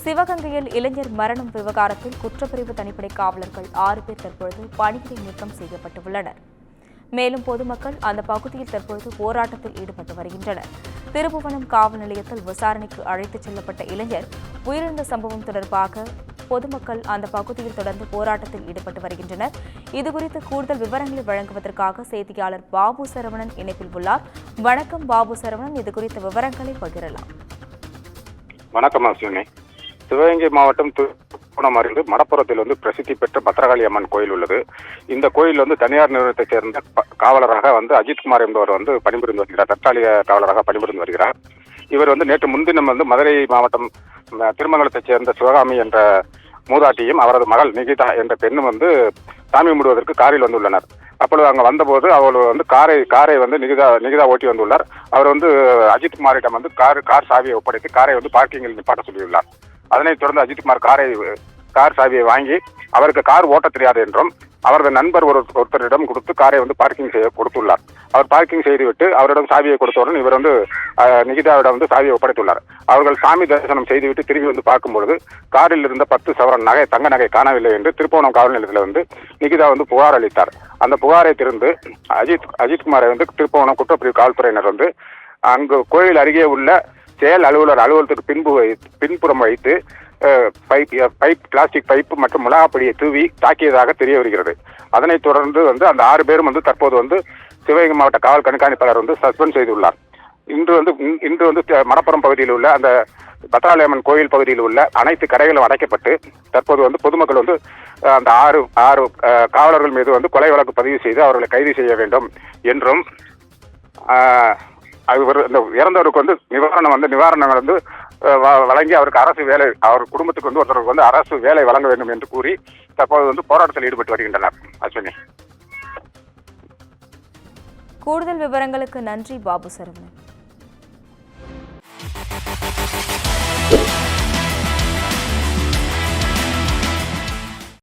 சிவகங்கையில் இளைஞர் மரணம் விவகாரத்தில் குற்றப்பிரிவு தனிப்படை காவலர்கள் 6 பேர் தற்பொழுது பணியிடை நீக்கம் செய்யப்பட்டுள்ளனர். மேலும் பொதுமக்கள் அந்த பகுதியில் தற்பொழுது போராட்டத்தில் ஈடுபட்டு வருகின்றனர். திருப்புவனம் காவல் நிலையத்தில் விசாரணைக்கு அழைத்துச் செல்லப்பட்ட இளைஞர் உயிரிழந்த சம்பவம் தொடர்பாக பொதுமக்கள் அந்த பகுதியில் தொடர்ந்து போராட்டத்தில் ஈடுபட்டு வருகின்றனர். இதுகுறித்து கூடுதல் விவரங்களை வழங்குவதற்காக செய்தியாளர் பாபு சரவணன் இணைப்பில் உள்ளார். வணக்கம் பாபு சரவணன், இதுகுறித்த விவரங்களை பகிரலாம். வணக்கம் அஸ்வினி. சிவகங்கை மாவட்டம் திருப்புவனம் அருகே மடப்புறத்தில் பிரசித்தி பெற்ற பத்ரகாளி அம்மன் கோயில் உள்ளது. இந்த கோயில் தனியார் நிறுவனத்தைச் சேர்ந்த காவலராக அஜித்குமார் என்பவர் பணிபுரிந்து வருகிறார். தற்காலிக காவலராக பணிபுரிந்து வருகிறார். இவர் நேற்று முன்தினம் மதுரை மாவட்டம் திருமங்கலத்தைச் சேர்ந்த சிவகாமி என்ற மூதாட்டியும் அவரது மகள் நிகிதா என்ற பெண்ணும் சாமி கும்பிடுவதற்கு காரில் வந்துள்ளனர். அப்பொழுது அங்கே வந்தபோது அவள் காரை நிகிதா ஓட்டி வந்துள்ளார். அவர் அஜித்குமாரிடம் கார் சாவியை ஒப்படைத்து காரை பார்க்கிங்கில் நிப்பாட்ட சொல்லியுள்ளார். அதனைத் தொடர்ந்து அஜித்குமார் கார் சாவியை வாங்கி அவருக்கு கார் ஓட்ட தெரியாது என்றும் அவரது நண்பர் ஒருத்தரிடம் கொடுத்து காரை பார்க்கிங் செய்ய கொடுத்துள்ளார். அவர் பார்க்கிங் செய்துவிட்டு அவரிடம் சாவியை கொடுத்தவுடன் இவர் நிகிதாவிடம் சாவியை ஒப்படைத்துள்ளார். அவர்கள் சாமி தரிசனம் செய்துவிட்டு திரும்பி பார்க்கும்பொழுது காரில் இருந்த 10 சவரன் தங்க நகை காணவில்லை என்று திருப்புவனம் காவல் நிலையத்தில் நிகிதா புகார் அளித்தார். அந்த புகாரை திறந்து அஜித்குமாரை திருப்புவனம் குற்றப்பிரிவு காவல்துறையினர் அங்கு கோயில் அருகே உள்ள செயல் அலுவலகத்துக்கு பின்புறம் வைத்து பிளாஸ்டிக் பைப்பு மற்றும் மிளகாப்பொடியை தூவி தாக்கியதாக தெரிய வருகிறது. அதனைத் தொடர்ந்து அந்த 6 பேரும் தற்போது சிவகங்கை மாவட்ட காவல் கண்காணிப்பாளர் சஸ்பெண்ட் செய்துள்ளார். இன்று மடப்புறம் பகுதியில் உள்ள அந்த பத்ரகாளி அம்மன் கோயில் பகுதியில் உள்ள அனைத்து கடைகளும் அடைக்கப்பட்டு தற்போது பொதுமக்கள் அந்த 6 காவலர்கள் மீது கொலை வழக்கு பதிவு செய்து அவர்களை கைது செய்ய வேண்டும் என்றும் இறந்தவருக்கு நிவாரணம் வழங்கி அவருக்கு அரசு வேலை, அவர் குடும்பத்துக்கு ஒருத்தருக்கு அரசு வேலை வழங்க வேண்டும் என்று கூறி தற்போது போராட்டத்தில் ஈடுபட்டு வருகின்றனர். அஸ்வினி, கூடுதல் விவரங்களுக்கு நன்றி பாபு சரவணன்.